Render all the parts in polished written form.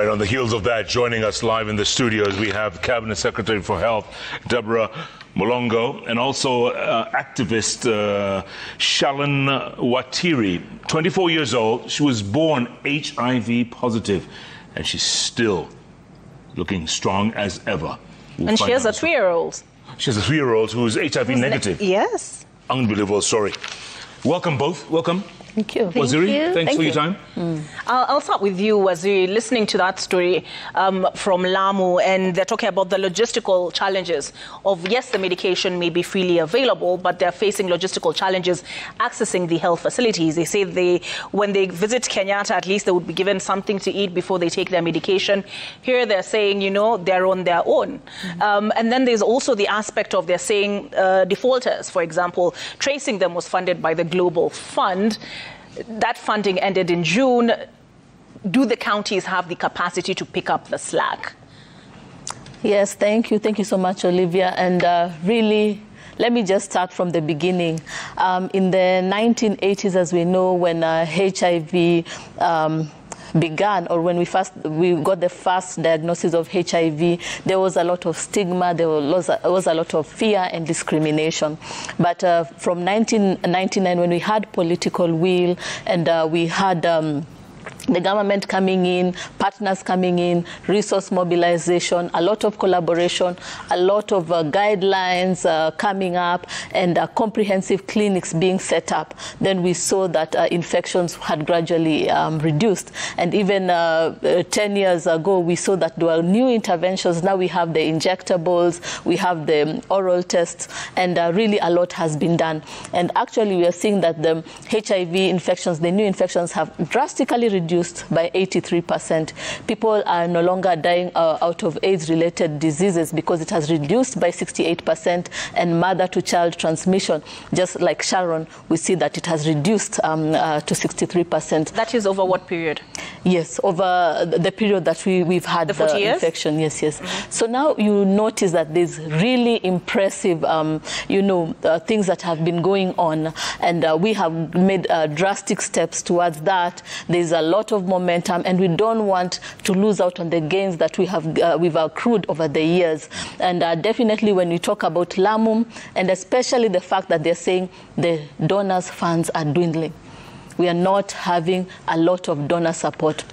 on the heels of that, joining us live in the studios, we have Cabinet Secretary for Health, Deborah Molongo, and also activist Shalon Watiri, 24 years old. She was born HIV positive, and she's still looking strong as ever. And she has a 3-year-old. She has a 3-year-old who's HIV negative. Yes. Unbelievable story. Welcome both. Welcome. Thank you. Waziri, thanks for your time. I'll start with you, Waziri. Listening to that story from Lamu, and they're talking about the logistical challenges of, yes, the medication may be freely available, but they're facing logistical challenges accessing the health facilities. They say when they visit Kenyatta, at least they would be given something to eat before they take their medication. Here they're saying, you know, they're on their own. And then there's also the aspect of, they're saying, defaulters, for example, tracing them was funded by the Global Fund. That funding ended in June. Do the counties have the capacity to pick up the slack? Yes, thank you. Thank you so much, Olivia. And really, let me just start from the beginning. In the 1980s, as we know, when HIV began, or when we got the first diagnosis of HIV, there was a lot of stigma, there was a lot of fear and discrimination. But from 1999, when we had political will and we had the government coming in, partners coming in, resource mobilization, a lot of collaboration, a lot of guidelines coming up, and comprehensive clinics being set up, then we saw that infections had gradually reduced. And even 10 years ago, we saw that there were new interventions. Now we have the injectables, we have the oral tests, and really a lot has been done. And actually, we are seeing that the HIV infections, the new infections, have drastically reduced by 83%. People are no longer dying out of AIDS-related diseases because it has reduced by 68%, and mother-to-child transmission, just like Sharon, we see that it has reduced to 63%. That is over what period? Yes, over the period that we've had the 40 years? Infection. Yes, yes. So now you notice that there's really impressive, things that have been going on, and we have made drastic steps towards that. There's a lot of momentum, and we don't want to lose out on the gains that we've accrued over the years. And definitely when we talk about Lamu, and especially the fact that they're saying the donors' funds are dwindling, we are not having a lot of donor support.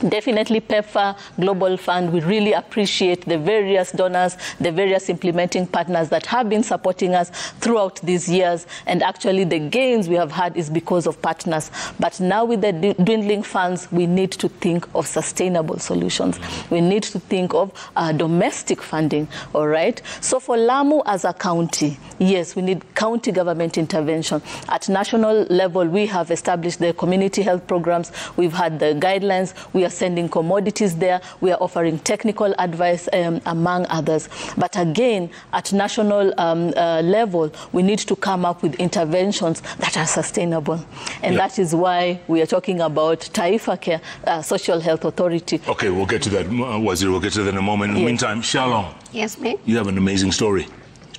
Definitely PEPFAR, Global Fund, we really appreciate the various donors, the various implementing partners that have been supporting us throughout these years. And actually the gains we have had is because of partners. But now with the dwindling funds, we need to think of sustainable solutions. We need to think of domestic funding, all right? So for Lamu as a county, yes, we need county government intervention. At national level, we have established the community health programs. We've had the guidelines. We are sending commodities there. We are offering technical advice, among others. But again, at national level, we need to come up with interventions that are sustainable. And that is why we are talking about Taifa Care, Social Health Authority. Okay, we'll get to that, Waziri. We'll get to that in a moment. In the meantime, Shalon. Yes, ma'am. You have an amazing story.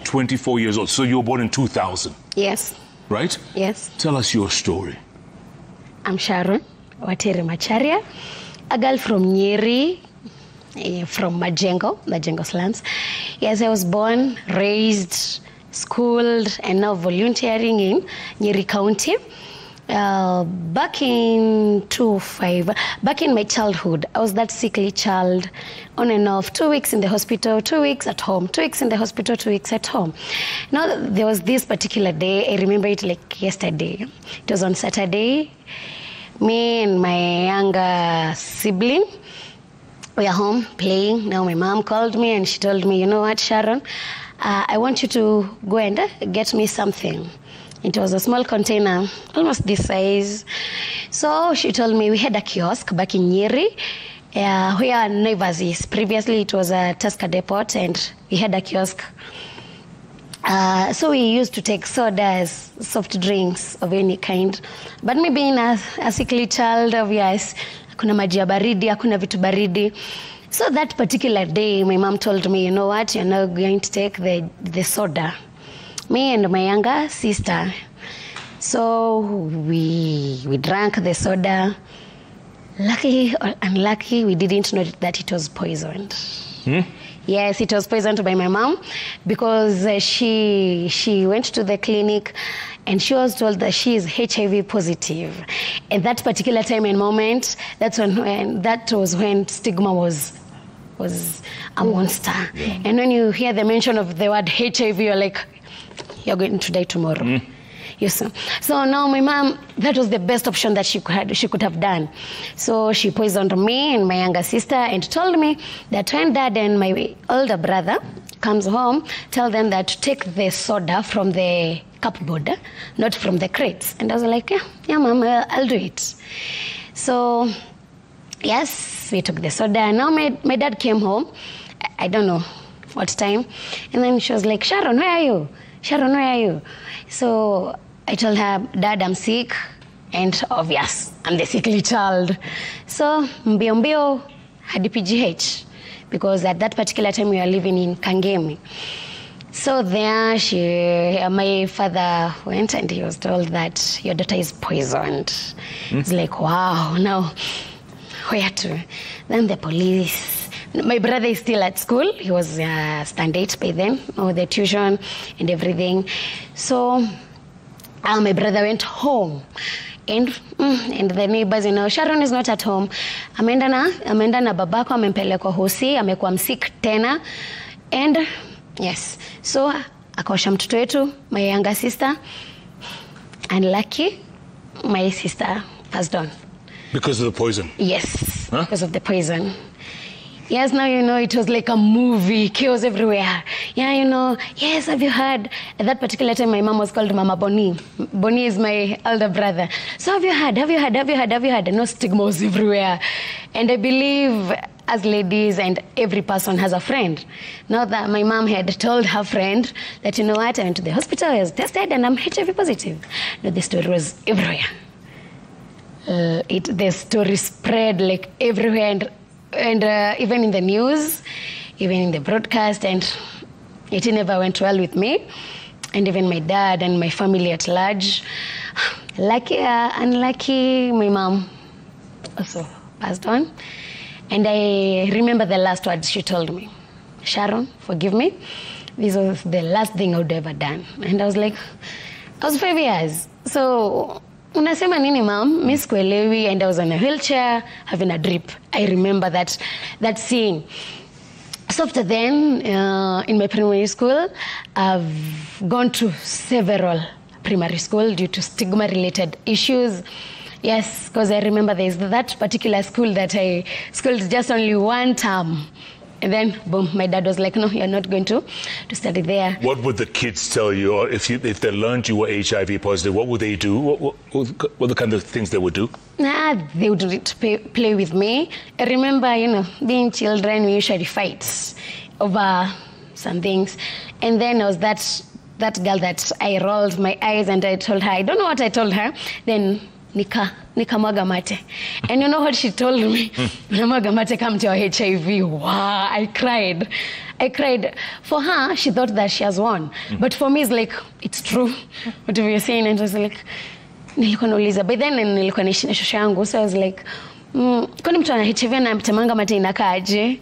24 years old. So you were born in 2000. Yes. Right? Yes. Tell us your story. I'm Sharon Watiri Macharia, a girl from Nyeri, from Majengo slums. Yes, I was born, raised, schooled, and now volunteering in Nyeri County. Back in my childhood, I was that sickly child, on and off, 2 weeks in the hospital, 2 weeks at home, 2 weeks in the hospital, 2 weeks at home. Now, there was this particular day, I remember it like yesterday. It was on Saturday. Me and my younger sibling, we are home playing. Now my mom called me and she told me, you know what, Sharon, I want you to go and get me something. It was a small container, almost this size. So she told me we had a kiosk back in Nyeri, where our neighbors is. Previously it was a Tusker depot, and we had a kiosk. So we used to take sodas, soft drinks of any kind. But me being a sickly child, obvious, hakuna maji ya baridi, hakuna vitu baridi. So that particular day, my mom told me, you know what, you're not going to take the soda. Me and my younger sister. So we drank the soda. Luckily or unlucky, we didn't know that it was poisoned. Yes, it was poisoned by my mom because she went to the clinic and she was told that she is HIV positive. At that particular time and moment, that was when stigma was a monster. Yeah. And when you hear the mention of the word HIV, you're like, you're going to die tomorrow. Yes. So now my mom, that was the best option that she could have done. So she poisoned me and my younger sister and told me that when Dad and my older brother comes home, tell them that to take the soda from the cupboard, not from the crates. And I was like, yeah, Mom, I'll do it. So yes, we took the soda. And now my dad came home. I don't know what time. And then she was like, Sharon, where are you? Sharon, where are you? So I told her, Dad, I'm sick. And obvious, I'm the sickly child. So mbio had PGH because at that particular time we were living in Kangemi. So there my father went and he was told that your daughter is poisoned. It's like, wow, now where to? Then the police. My brother is still at school. He was stand 8 by then, the tuition and everything. So my brother went home. And the neighbors, Sharon is not at home. Amenda na babako amempeleka hosi, amekuwa msik tena. And yes, so akawasha mtoto wetu, my younger sister. Unlucky, my sister passed on. Because of the poison? Yes, because of the poison. Yes, now it was like a movie, chaos everywhere. Yeah, yes, have you heard? At that particular time, my mom was called Mama Bonnie. Bonnie is my elder brother. So have you heard? No, stigma was everywhere. And I believe as ladies and every person has a friend. Now that my mom had told her friend that, you know what, I went to the hospital, I was tested and I'm HIV positive. No, the story was everywhere. The story spread like everywhere and even in the news, even in the broadcast, and it never went well with me and even my dad and my family at large. Unlucky, my mom also passed on. And I remember the last words she told me, Sharon, forgive me. This was the last thing I would ever done. And I was like, I was 5 years. So, unasema nini, Mom? Miss Kwelewi, and I was on a wheelchair having a drip. I remember that scene. So after then, in my primary school, I've gone to several primary schools due to stigma-related issues. Yes, because I remember there's that particular school that I schooled just only one term. And then, boom, my dad was like, no, you're not going to study there. What would the kids tell you? Or if they learned you were HIV positive, what would they do? What the kind of things they would do? They would play with me. I remember, being children, we usually fight over some things. And then I was that girl that I rolled my eyes and I told her, I don't know what I told her. Then nikamwaga mate. And you know what she told me? Namwaga mate come to her HIV. Wow, I cried. For her, she thought that she has won. But for me, it's like, it's true. What we were saying, and it was like, nilikuwa nauliza. By then, nilikuwa naishi na shosho yangu. So I was like, kwani mtu ana HIV na mtemanga mate inakaaje?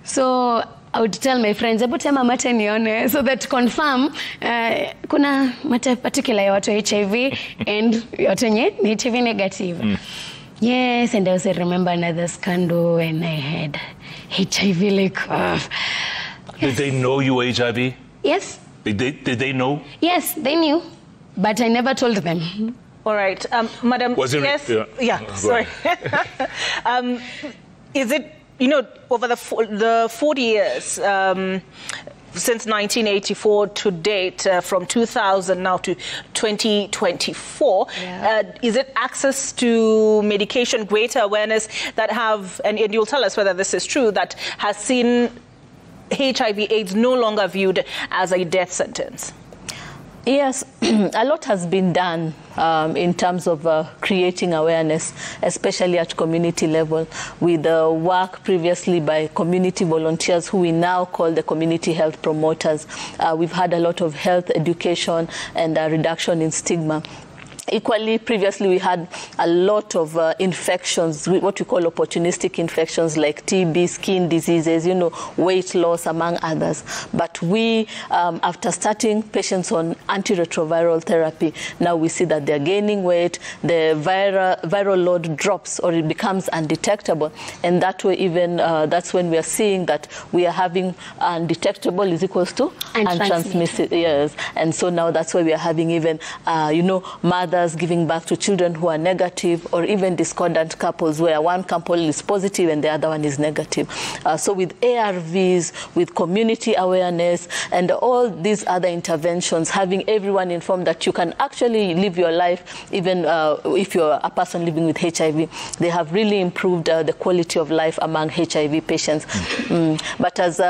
So I would tell my friends, ebu tema mate nione, so that confirm kuna mate particular ya watu HIV and watu nye ni HIV negative. Yes, and I also remember another scandal when I had HIV like... Did they know you were HIV? Yes. Did they know? Yes, they knew, but I never told them. All right, Madam. Was it? Yes. Yeah. Sorry. Is it? Over the 40 years since 1984 to date, from 2000 now to 2024, is it access to medication, greater awareness that have, and you'll tell us whether this is true, that has seen HIV/AIDS no longer viewed as a death sentence? Yes, a lot has been done in terms of creating awareness, especially at community level, with work previously by community volunteers who we now call the community health promoters. We've had a lot of health education and a reduction in stigma. Equally, previously we had a lot of infections, what we call opportunistic infections like TB, skin diseases, weight loss, among others. But we, after starting patients on antiretroviral therapy, now we see that they're gaining weight, the viral load drops or it becomes undetectable. And that way even, that's when we are seeing that we are having undetectable is equals to untransmitted. Yes. And so now that's why we are having even, mothers giving birth to children who are negative, or even discordant couples where one couple is positive and the other one is negative. So with ARVs, with community awareness, and all these other interventions, having everyone informed that you can actually live your life, even if you're a person living with HIV, they have really improved the quality of life among HIV patients. But as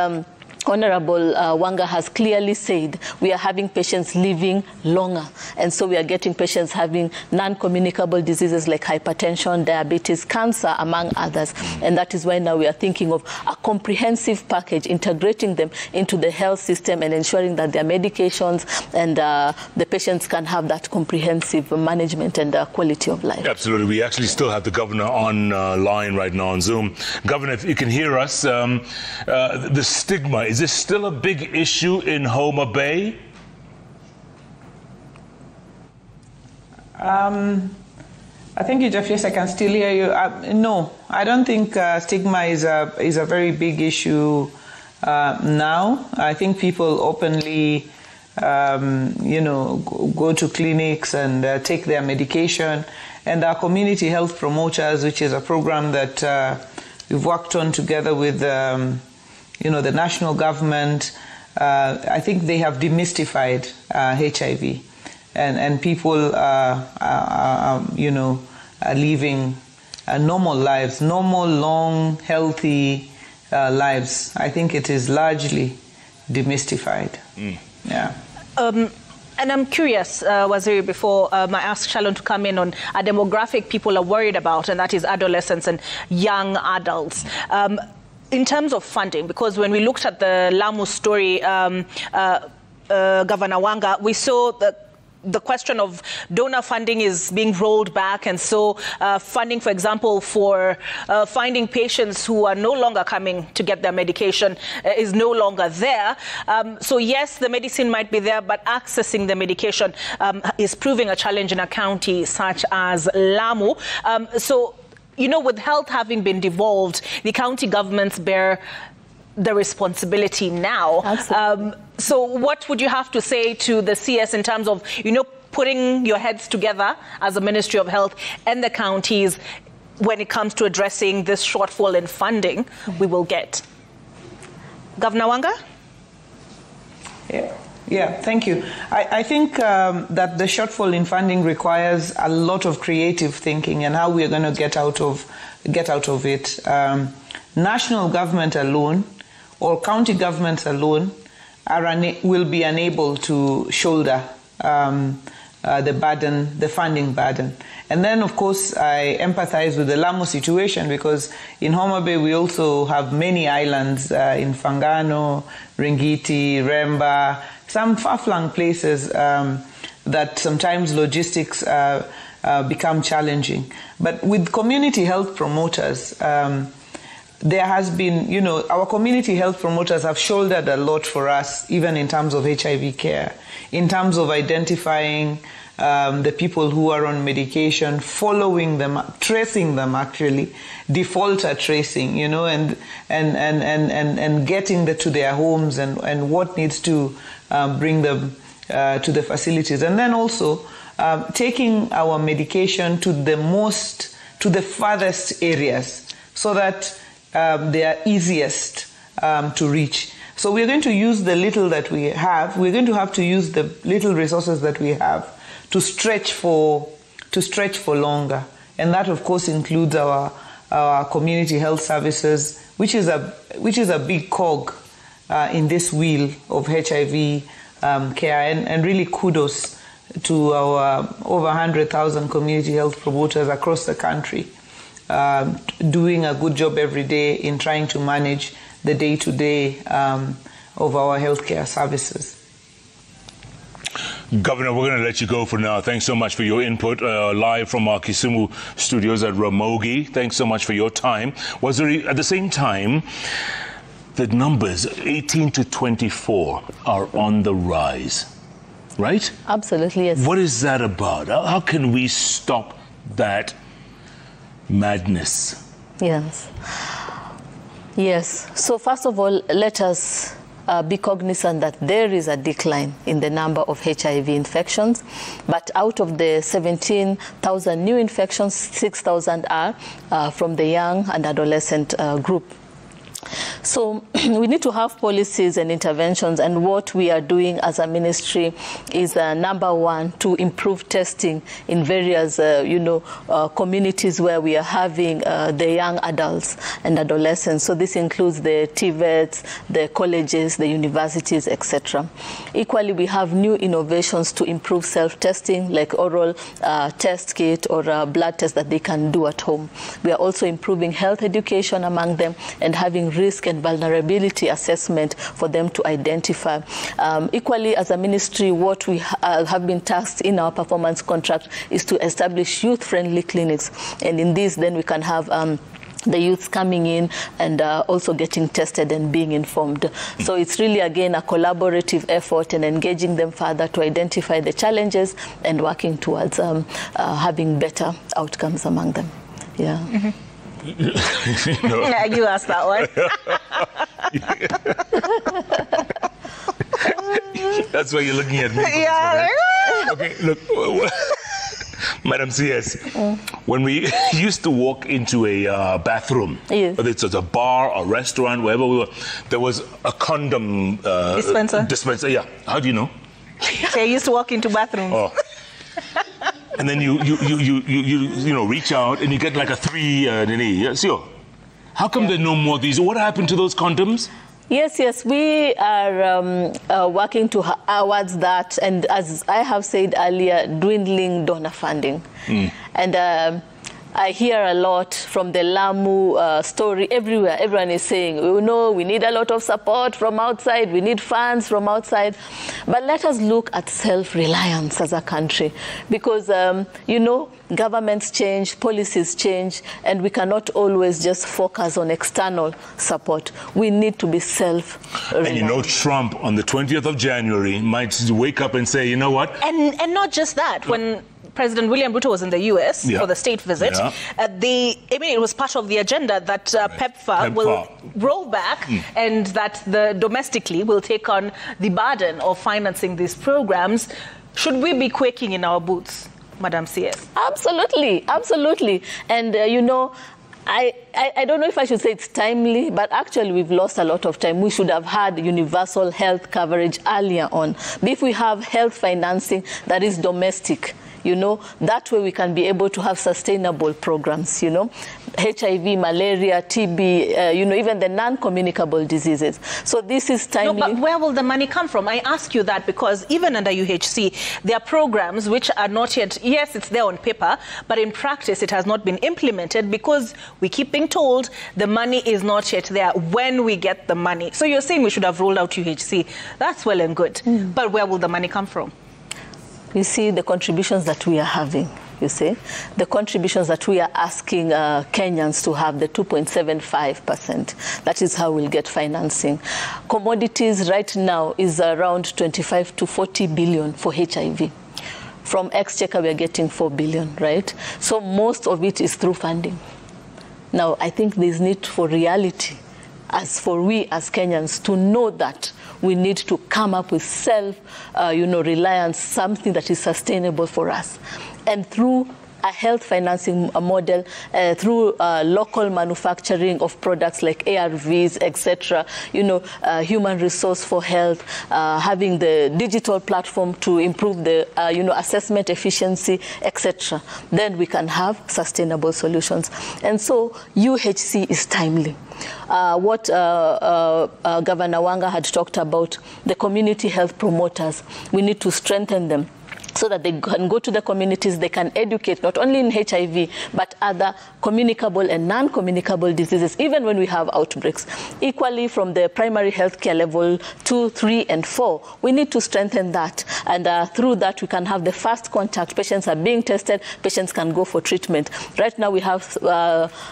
Honorable Wanga has clearly said, we are having patients living longer. And so we are getting patients having non-communicable diseases like hypertension, diabetes, cancer, among others. And that is why now we are thinking of a comprehensive package, integrating them into the health system and ensuring that their medications and the patients can have that comprehensive management and quality of life. Absolutely. We actually still have the governor on line right now on Zoom. Governor, if you can hear us, the stigma, is this still a big issue in Homa Bay? I think, Jeff, I can still hear you. No, I don't think stigma is a very big issue now. I think people openly, go to clinics and take their medication. And our community health promoters, which is a program that we've worked on together with the national government, I think they have demystified HIV, and people are living normal lives, normal, long, healthy lives. I think it is largely demystified. Yeah. And I'm curious, Waziri, before I ask Shalon to come in on a demographic people are worried about, and that is adolescents and young adults. In terms of funding, because when we looked at the Lamu story, Governor Wanga, we saw the question of donor funding is being rolled back, and so funding, for example, for finding patients who are no longer coming to get their medication is no longer there. So yes, the medicine might be there, but accessing the medication is proving a challenge in a county such as Lamu. With health having been devolved, the county governments bear the responsibility now. So what would you have to say to the CS in terms of, putting your heads together as a Ministry of Health and the counties when it comes to addressing this shortfall in funding we will get? Governor Wanga? Yeah, thank you. I think that the shortfall in funding requires a lot of creative thinking and how we are going to get out of it. National government alone or county governments alone will be unable to shoulder the funding burden. And then, of course, I empathize with the Lamu situation because in Homa Bay we also have many islands in Fangano, Ringiti, Remba, some far-flung places that sometimes logistics become challenging. But with community health promoters, there has been, our community health promoters have shouldered a lot for us, even in terms of HIV care, in terms of identifying the people who are on medication, following them, tracing them actually, defaulter tracing, and getting to their homes and what needs to bring them to the facilities. And then also taking our medication to the farthest areas so that they are easiest to reach. So we're going to use the little that we have. We're going to have to use the little resources that we have to stretch for longer. And that, of course, includes our community health services, which is a big cog in this wheel of HIV care. And really kudos to our over 100,000 community health promoters across the country, doing a good job every day in trying to manage the day-to-day of our healthcare services. Governor, we're going to let you go for now. Thanks so much for your input live from our Kisumu studios at Ramogi. Thanks so much for your time. Was there, at the same time, the numbers 18 to 24 are on the rise, right? Absolutely, yes. What is that about? How can we stop that madness? Yes. Yes. So first of all, let us be cognizant that there is a decline in the number of HIV infections, but out of the 17,000 new infections, 6,000 are from the young and adolescent group. So we need to have policies and interventions, and what we are doing as a ministry is number one, to improve testing in various communities where we are having the young adults and adolescents. So this includes the TVETs, the colleges, the universities, etc. Equally, we have new innovations to improve self-testing, like oral test kit or blood test that they can do at home. We are also improving health education among them and having risk and vulnerability assessment for them to identify. Equally, as a ministry, what we have been tasked in our performance contract is to establish youth-friendly clinics. And in this, then we can have the youths coming in and also getting tested and being informed. So it's really, again, a collaborative effort and engaging them further to identify the challenges and working towards having better outcomes among them. Yeah. Mm-hmm. Yeah, you asked that one. That's why you're looking at me. Yeah. Okay, look, Madam CS, when we used to walk into a bathroom, yes, whether it's a bar or restaurant, wherever we were, there was a condom dispenser. Yeah. How do you know? So I used to walk into bathrooms. Oh. And then you reach out and you get like a 3 so how come there are no more of these? What happened to those condoms? Yes, we are working towards that, and as I have said earlier, dwindling donor funding. And I hear a lot from the Lamu story everywhere. Everyone is saying, we need a lot of support from outside, we need funds from outside. But let us look at self-reliance as a country, because, governments change, policies change, and we cannot always just focus on external support. We need to be self-reliant. And Trump on the 20th of January might wake up and say, you know what? And not just that, when President William Ruto was in the US for the state visit, it was part of the agenda that PEPFAR will roll back and that domestically will take on the burden of financing these programs. Should we be quaking in our boots, Madam CS? Absolutely, absolutely. And, I don't know if I should say it's timely, but actually we've lost a lot of time. We should have had universal health coverage earlier on. But if we have health financing that is domestic, that way we can be able to have sustainable programs, HIV, malaria, TB, even the non-communicable diseases. So this is timely. No, but where will the money come from? I ask you that because even under UHC, there are programs which are not yet, yes, it's there on paper, but in practice it has not been implemented because we keep being told the money is not yet there when we get the money. So you're saying we should have rolled out UHC. That's well and good. But where will the money come from? You see, the contributions that we are having, the contributions that we are asking Kenyans to have, the 2.75%, that is how we'll get financing. Commodities right now is around 25 to 40 billion for HIV. From Exchequer, we are getting 4 billion, right? So most of it is through funding. Now, I think there's need for reality, we as Kenyans to know that we need to come up with self-reliance, something that is sustainable for us. And through a health financing model, through local manufacturing of products like ARVs, etc., human resource for health, having the digital platform to improve the, assessment efficiency, etc., then we can have sustainable solutions. And so UHC is timely. What Governor Wanga had talked about, the community health promoters, we need to strengthen them. so that they can go to the communities, they can educate not only in HIV, but other communicable and non-communicable diseases, even when we have outbreaks. Equally, from the primary healthcare level 2, 3, and 4, we need to strengthen that. And through that, we can have the first contact. Patients are being tested, patients can go for treatment. Right now, we have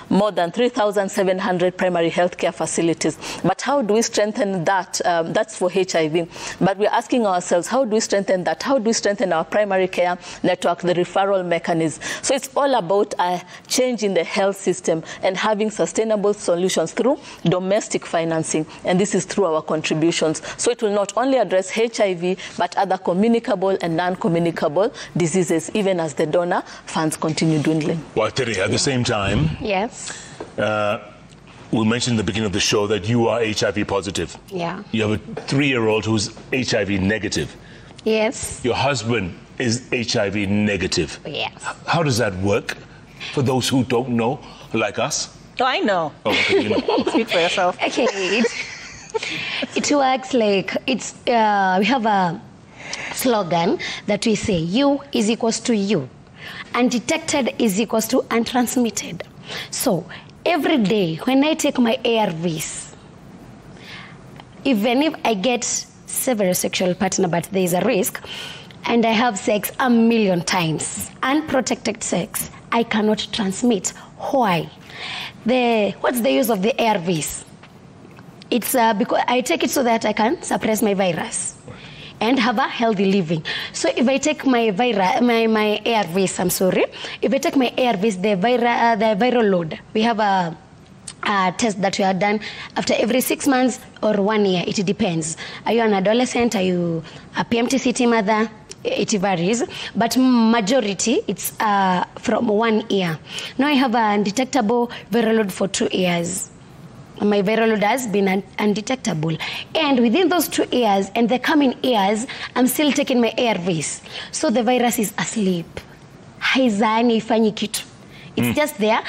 more than 3,700 primary healthcare facilities. But how do we strengthen that? That's for HIV. But we're asking ourselves, how do we strengthen that? How do we strengthen our primary care network, the referral mechanism? So it's all about a change in the health system and having sustainable solutions through domestic financing. And this is through our contributions. So it will not only address HIV, but other communicable and non-communicable diseases, even as the donor funds continue dwindling. Well, Terry, at the same time, Yes. we mentioned at the beginning of the show that you are HIV positive. Yeah. You have a 3-year-old who's HIV negative. Yes. Your husband is HIV negative. Yes. How does that work for those who don't know, like us? Oh, I know. Oh, okay, you know. Speak for yourself. Okay. It works like it's. We have a slogan that we say: "You is equals to you, undetected is equals to untransmitted." So every day when I take my ARVs, even if I get several sexual partner, but there is a risk, and I have sex 1,000,000 times, unprotected sex, I cannot transmit. Why? What's the use of the ARVs? It's because I take it so that I can suppress my virus and have a healthy living. So if I take my ARVs, I'm sorry, if I take my ARVs, the viral load, we have a test that we are done after every 6 months or 1 year. It depends. Are you an adolescent? Are you a PMTCT mother? It varies, but majority it's from 1 year. Now I have an undetectable viral load for 2 years. My viral load has been undetectable, and within those 2 years and the coming years, I'm still taking my ARVs. So the virus is asleep. Haizani ifanyi kitu. It's just there.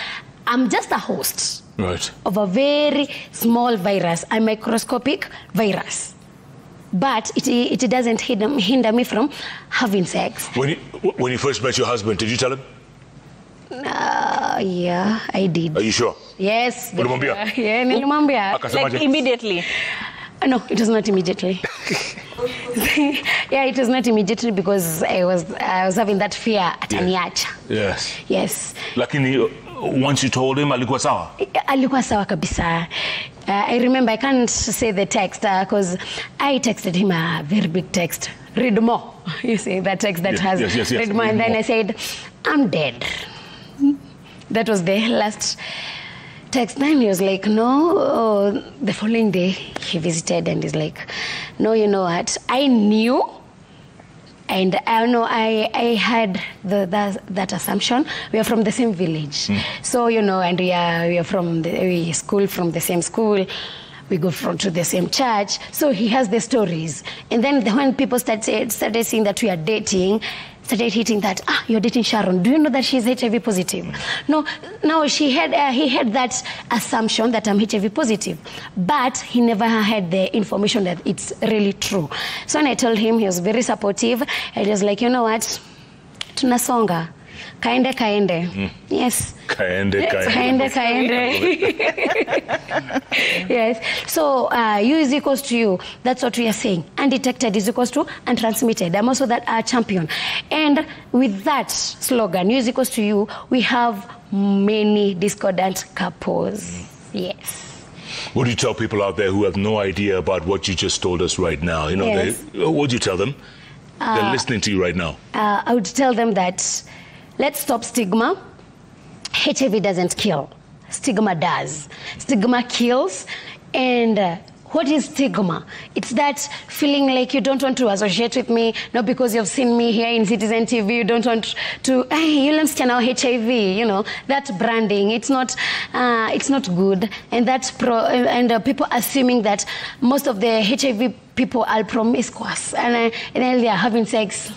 I'm just a host. Right. Of a very small virus, a microscopic virus. But it doesn't hinder me from having sex. When you first met your husband, did you tell him? Yeah, I did. Are you sure? Yes. Ulimwambia? Yeah, nilimwambia. Akasemaje? Like immediately. No, it was not immediately. Yeah, it was not immediately because I was having that fear ataniacha. Yes. Yes. Lakini once you told him, alikuwa sawa? Alikuwa sawa kabisa. I remember, I can't say the text because I texted him a very big text. Read more. You see, that text that has yes. read more. And then I said, I'm dead. That was the last text. Then he was like, no. The following day, he visited and he's like, no, you know what? I knew. And I know I had that assumption. We are from the same village. So, you know, and we are from we school from the same school. We go to the same church. So he has the stories. And then when people started seeing that we are dating, started hitting that, you're dating Sharon. Do you know that she's HIV positive? No, he had that assumption that I'm HIV positive. But he never had the information that it's really true. So when I told him, he was very supportive. I was like, you know what? Tunasonga. Kaende. Yes. Kaende. Yes. So U is equals to you. That's what we are saying. Undetected is equals to untransmitted. I'm also that champion. And with that slogan, U is equals to you, we have many discordant couples. Yes. What do you tell people out there who have no idea about what you just told us right now? You know, yes. What do you tell them? They're listening to you right now. I would tell them that let's stop stigma. HIV doesn't kill. Stigma does. Stigma kills. And what is stigma? It's that feeling like you don't want to associate with me, not because you've seen me here in Citizen TV, you don't want to, hey, you learn now HIV, you know, that branding, it's not good. And that's people assuming that most of the HIV people are promiscuous and then they are having sex.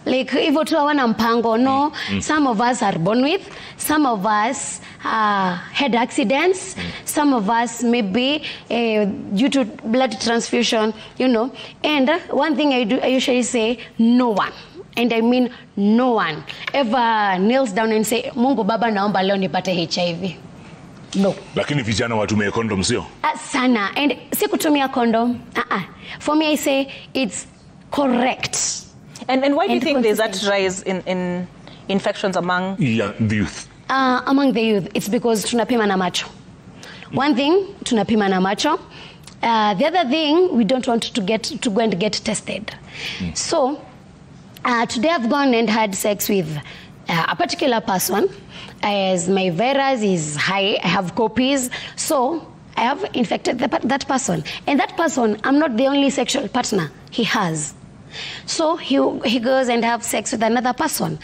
Like, hivyo tu hawana mpango, no. Some of us are born with, some of us had accidents, some of us maybe due to blood transfusion, you know. And one thing I usually say, no one, and I mean no one, ever kneels down and say, Mungu Baba naomba leo nipate HIV. No. Lakini vijana watumie condom sio? Sana. And si kutumia condom. For me, I say it's correct. And why do you think there's that rise in infections among the youth? Among the youth, it's because tunapima na macho. One thing, tunapima na macho. The other thing, we don't want to go and get tested. So, today I've gone and had sex with a particular person. As my virus is high, I have copies. So, I have infected that person. And that person, I'm not the only sexual partner he has. So, he goes and have sex with another person.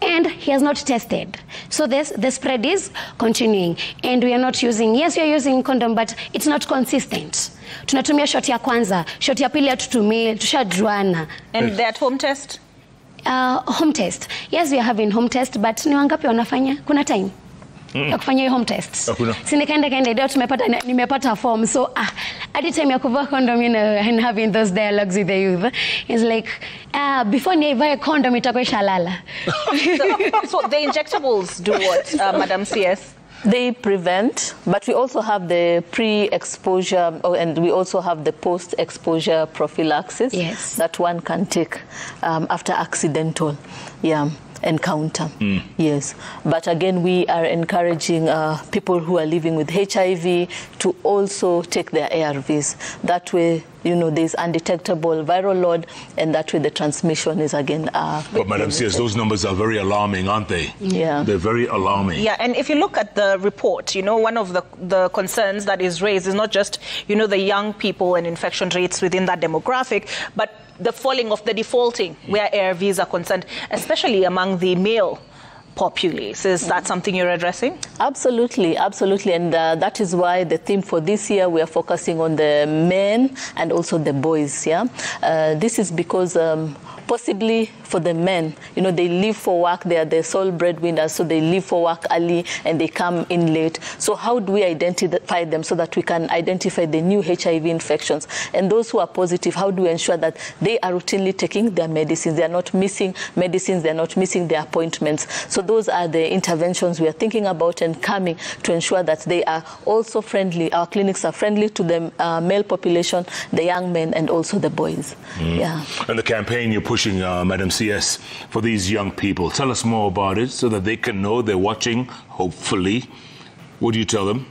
And he has not tested. So the spread is continuing. And we are not using, yes, we are using condom, but it's not consistent. Tunatumia shot ya kwanza, shot ya pili hatutumii, tushajuana. And the at-home test? Home test. Yes, we are having home test, but ni wangapi wanafanya? Kuna time ya kufanya hiyo home test. Si nikaenda leo nimepata form. So at the time ya kuvaa condom, and having those dialogues with the youth, it's like before nivae condom itakuwa ishalala. So the injectables do what, Madam CS? They prevent, but we also have the pre-exposure and we also have the post-exposure prophylaxis that one can take after accidental encounter. Yes, but again we are encouraging people who are living with HIV to also take their ARVs. That way, there's undetectable viral load, and that way the transmission is again but Madam CS, those numbers are very alarming, aren't they? Yeah, they're very alarming. Yeah, and if you look at the report, one of the concerns that is raised is not just the young people and infection rates within that demographic, but the falling of the defaulting where ARVs are concerned, especially among the male populace. Is that something you're addressing? Absolutely, absolutely. And that is why the theme for this year, we are focusing on the men and also the boys. This is because possibly for the men, they leave for work, they are the sole breadwinners, so they leave for work early and they come in late. So how do we identify them so that we can identify the new HIV infections? And those who are positive, how do we ensure that they are routinely taking their medicines? They are not missing medicines, they are not missing their appointments. So those are the interventions we are thinking about and coming to ensure that they are also friendly. Our clinics are friendly to the male population, the young men, and also the boys. Yeah. And the campaign you're pushing, Madam CS, for these young people, tell us more about it so that they can know they're watching, hopefully. What do you tell them?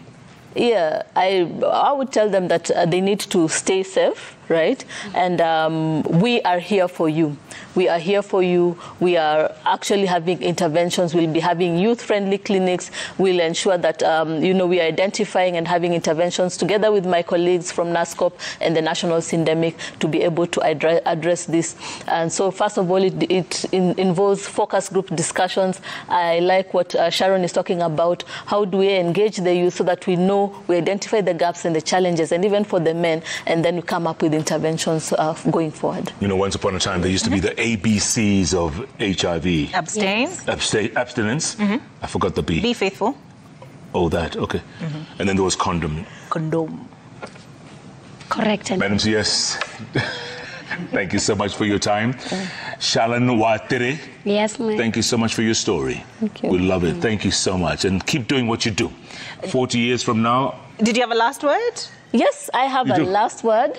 Yeah, I would tell them that they need to stay safe, right? And we are here for you. We are here for you. We are actually having interventions. We'll be having youth-friendly clinics. We'll ensure that, we are identifying and having interventions together with my colleagues from NASCOP and the National Syndemic to be able to address this. And so, first of all, it involves focus group discussions. I like what Sharon is talking about. How do we engage the youth so that we know, we identify the gaps and the challenges, and even for the men, and then we come up with interventions going forward. Once upon a time, there used to be the ABCs of HIV. Abstain. Abstinence. I forgot the B. Be faithful. Oh, that, okay. And then there was condom. Condom. Correct. Madam CS, thank you so much for your time. Shalon Watire. Yes, ma'am. Thank you so much for your story. Thank you. We love it. Thank you so much. And keep doing what you do. 40 years from now. Did you have a last word? Yes, I have a last word,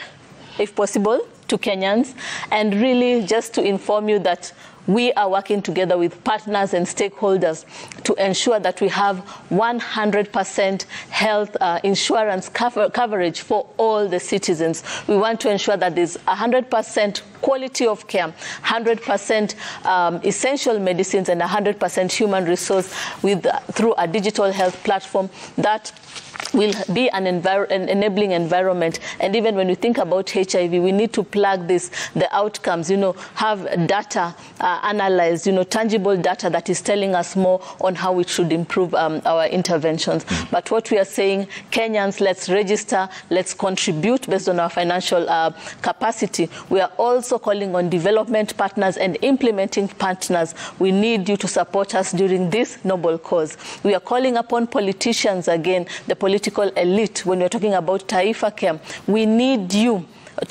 if possible, to Kenyans, and really just to inform you that we are working together with partners and stakeholders to ensure that we have 100% health insurance coverage for all the citizens. We want to ensure that there's 100% quality of care, 100% essential medicines, and 100% human resource through a digital health platform that will be an enabling environment. And even when we think about HIV, we need to plug the outcomes, have data analyzed, tangible data that is telling us more on how we should improve our interventions. But what we are saying, Kenyans, let's register, let's contribute based on our financial capacity. We are also calling on development partners and implementing partners. We need you to support us during this noble cause. We are calling upon politicians again, the political elite, when we're talking about Taifa Care. We need you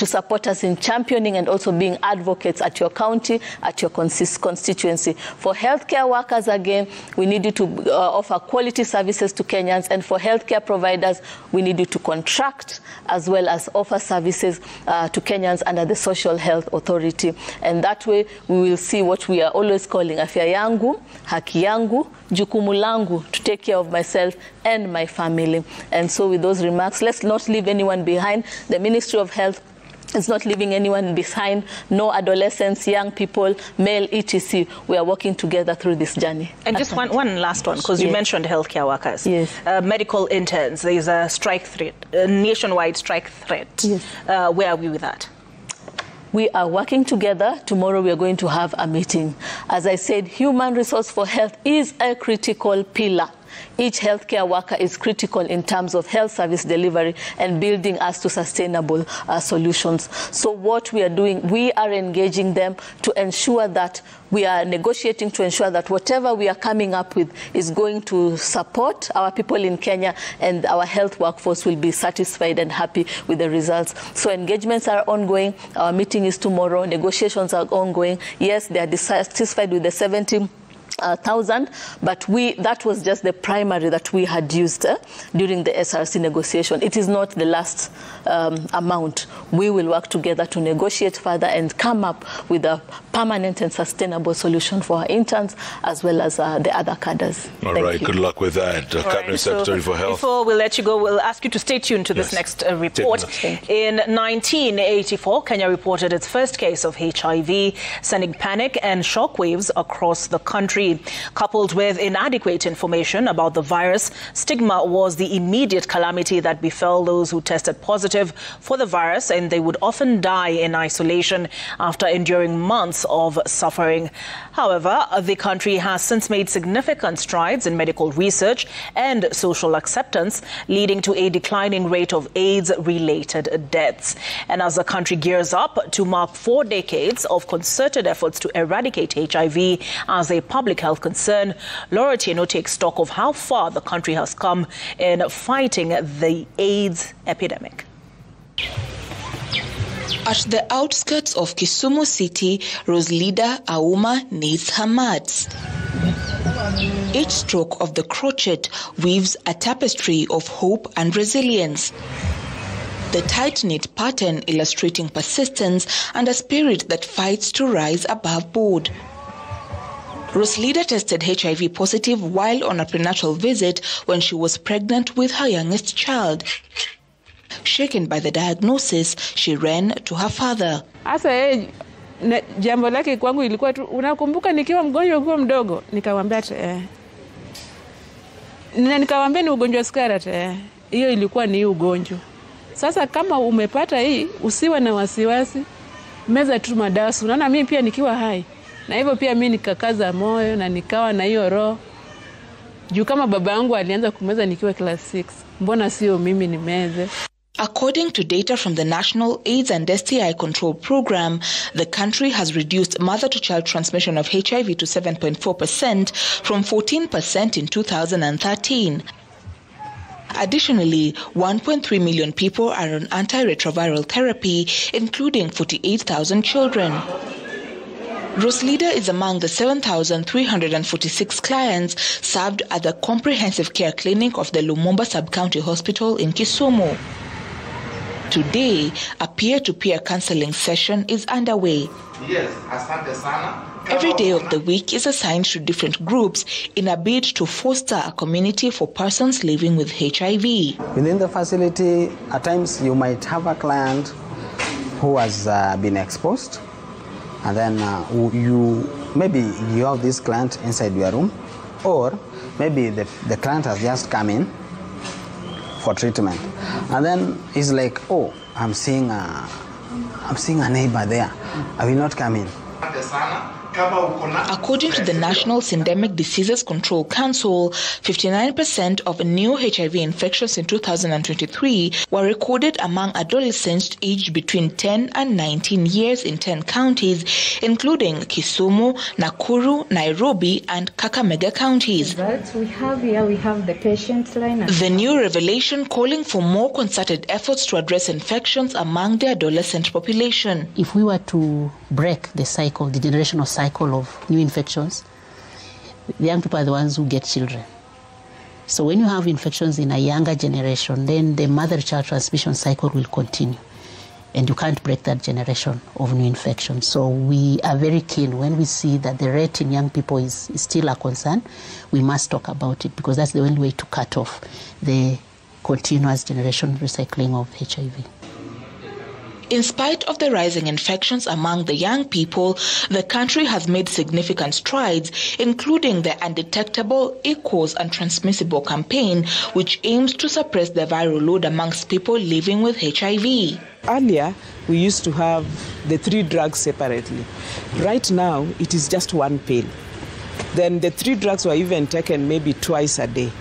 support us in championing and also being advocates at your county, at your constituency. For healthcare workers, again, we need you to offer quality services to Kenyans, and for healthcare providers, we need you to contract as well as offer services to Kenyans under the Social Health Authority. And that way, we will see what we are always calling afya yangu, haki yangu, jukumu langu, to take care of myself and my family. And so with those remarks, let's not leave anyone behind. The Ministry of Health is not leaving anyone behind. No adolescents, young people, male, etc. We are working together through this journey. And just one last one, because you mentioned healthcare workers. Yes. Medical interns, there is a strike threat, a nationwide strike threat. Yes. Where are we with that? We are working together. Tomorrow we are going to have a meeting. As I said, human resource for health is a critical pillar. Each healthcare worker is critical in terms of health service delivery and building us to sustainable solutions. So what we are doing, we are engaging them to ensure that we are negotiating to ensure that whatever we are coming up with is going to support our people in Kenya, and our health workforce will be satisfied and happy with the results. So engagements are ongoing. Our meeting is tomorrow. Negotiations are ongoing. Yes, they are dissatisfied with the 70,000, but that was just the primary that we had used during the SRC negotiation. It is not the last amount. We will work together to negotiate further and come up with a permanent and sustainable solution for our interns as well as the other cadres. All right, good luck with that. Cabinet Secretary for Health. Before we let you go, we'll ask you to stay tuned to this next report. In 1984, Kenya reported its first case of HIV, sending panic and shockwaves across the country. Coupled with inadequate information about the virus, stigma was the immediate calamity that befell those who tested positive for the virus, and they would often die in isolation after enduring months of suffering. However, the country has since made significant strides in medical research and social acceptance, leading to a declining rate of AIDS-related deaths. And as the country gears up to mark 4 decades of concerted efforts to eradicate HIV as a public health concern, Laura Tieno takes stock of how far the country has come in fighting the AIDS epidemic. At the outskirts of Kisumu City, Rosalida Auma knits her mats. Each stroke of the crochet weaves a tapestry of hope and resilience. The tight-knit pattern illustrating persistence and a spirit that fights to rise above board. Rosalida tested HIV positive while on a prenatal visit when she was pregnant with her youngest child. Shaken by the diagnosis, she ran to her father. Asa jambo lake kwangu ilikuwa tu, unakumbuka nikiwa mgonjwa ukiwa mdogo, nikamwambia nikamwambia ni ugonjwa scarlet, hiyo ilikuwa ni ugonjwa. Sasa kama umepata hii, usiwe na wasiwasi, meza tu madawa. Unaona mimi pia nikiwa hai. Na hivyo pia mimi nikakaza moyo na nikawa na hiyo roho. Juu kama baba yangu alianza kumeza nikiwa class 6, mbona sio mimi nimeze? According to data from the National AIDS and STI Control Program, the country has reduced mother-to-child transmission of HIV to 7.4% from 14% in 2013. Additionally, 1.3 million people are on antiretroviral therapy, including 48,000 children. Rosalida is among the 7,346 clients served at the Comprehensive Care Clinic of the Lumumba Sub-County Hospital in Kisumu. Today, a peer-to-peer counseling session is underway. Every day of the week is assigned to different groups in a bid to foster a community for persons living with HIV. Within the facility, at times you might have a client who has been exposed, and then maybe you have this client inside your room, or maybe the client has just come in for treatment, and then he's like, oh, I'm seeing a neighbor there, I will not come in. According to the National Syndemic Diseases Control Council, 59% of new HIV infections in 2023 were recorded among adolescents aged between 10 and 19 years in 10 counties, including Kisumu, Nakuru, Nairobi, and Kakamega counties. We have the patient line. The new revelation calling for more concerted efforts to address infections among the adolescent population. If we were to break the cycle, the generational cycle of new infections, the young people are the ones who get children. So when you have infections in a younger generation, then the mother-child transmission cycle will continue. And you can't break that generation of new infections. So we are very keen when we see that the rate in young people is still a concern. We must talk about it because that's the only way to cut off the continuous generation recycling of HIV. In spite of the rising infections among the young people, the country has made significant strides, including the Undetectable, Equals and Transmissible campaign, which aims to suppress the viral load amongst people living with HIV. Earlier, we used to have the 3 drugs separately. Right now, it is just one pill. Then the 3 drugs were even taken maybe twice a day.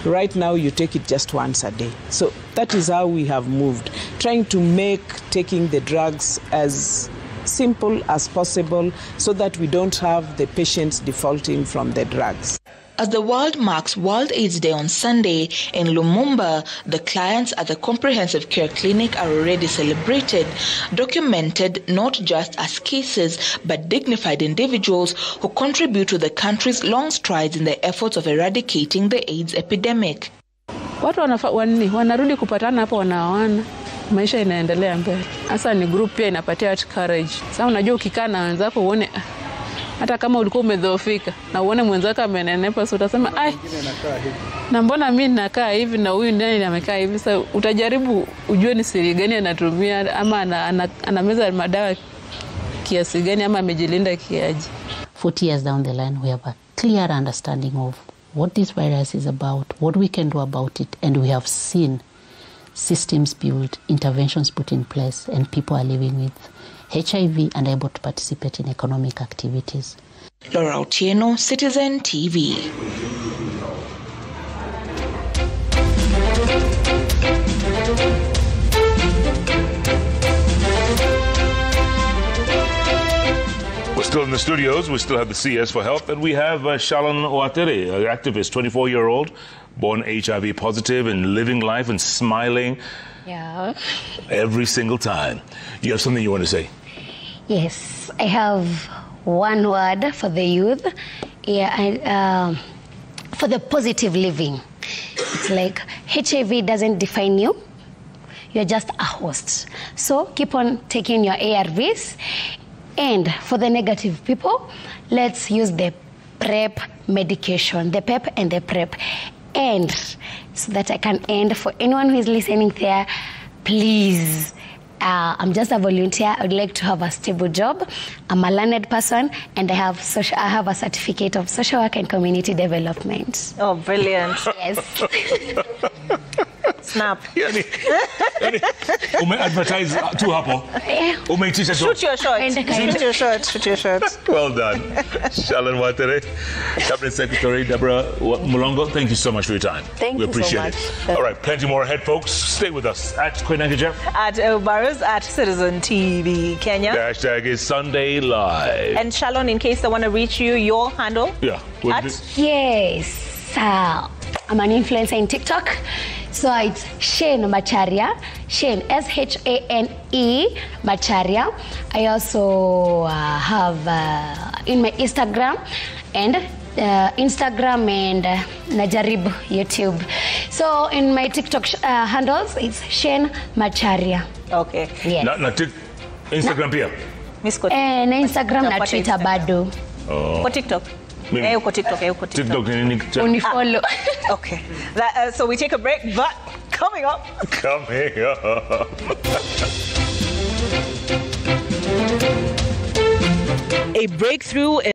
Right now, you take it just once a day. So that is how we have moved, trying to make taking the drugs as simple as possible so that we don't have the patients defaulting from the drugs. As the world marks World AIDS Day on Sunday, in Lumumba, the clients at the Comprehensive Care Clinic are already celebrated, documented not just as cases, but dignified individuals who contribute to the country's long strides in the efforts of eradicating the AIDS epidemic. Watu wanarudi kupatana hapo wanaoana. Maisha inaendelea mbele. Hasa ni group pia inapatia watu courage. Sasa unajua ukikaa na wenzako uone hata kama ulikuwa umedhoofika na uone mwenzako amenenepa, so utasema ai, na mbona mimi nakaa hivi na huyu ndani amekaa hivi? Sasa utajaribu ujue ni siri gani anatumia, ama anameza madawa kiasi gani, ama amejilinda kiaje. 40 years down the line, we have a clear understanding of what this virus is about, what we can do about it, and we have seen systems built, interventions put in place, and people are living with HIV and able to participate in economic activities. Laura Otieno, Citizen TV. We're still in the studios. We still have the CS for Health, and we have Shalon Watere, an activist, 24-year-old, born HIV positive and living life and smiling. Yeah. Every single time. You have something you want to say? Yes, I have one word for the youth. Yeah, for the positive living. It's like HIV doesn't define you. You're just a host. So keep on taking your ARVs. And for the negative people, let's use the PrEP medication, the PEP and the PrEP. And so that I can end, for anyone who is listening there, please, I'm just a volunteer. I would like to have a stable job. I'm a learned person, and I have a certificate of social work and community development. Oh, brilliant. Yes. Snap. Advertise tu hapo. Shoot your shot. Shoot your shot. Shoot your shot. Well done. Shalon Watere, Cabinet Secretary Deborah Mulongo, thank you so much for your time. Thank we you so appreciate much. it. All right, plenty more ahead, folks. Stay with us at Koinangaja. At Barrows, at Citizen TV Kenya. The hashtag is Sunday Live. And Shalon, in case they want to reach you, your handle? Yeah. Yes. I'm an influencer in TikTok. So it's Shane Macharia. Shane, S-H-A-N-E Macharia. I also have in my Instagram and Najarib YouTube. So in my TikTok handles, it's Shane Macharia. Okay. Yes. Instagram pia? And Instagram na Twitter bado. Kwa TikTok? Uko TikTok. TikTok Unifollow. Okay. So we take a break, but coming up. A breakthrough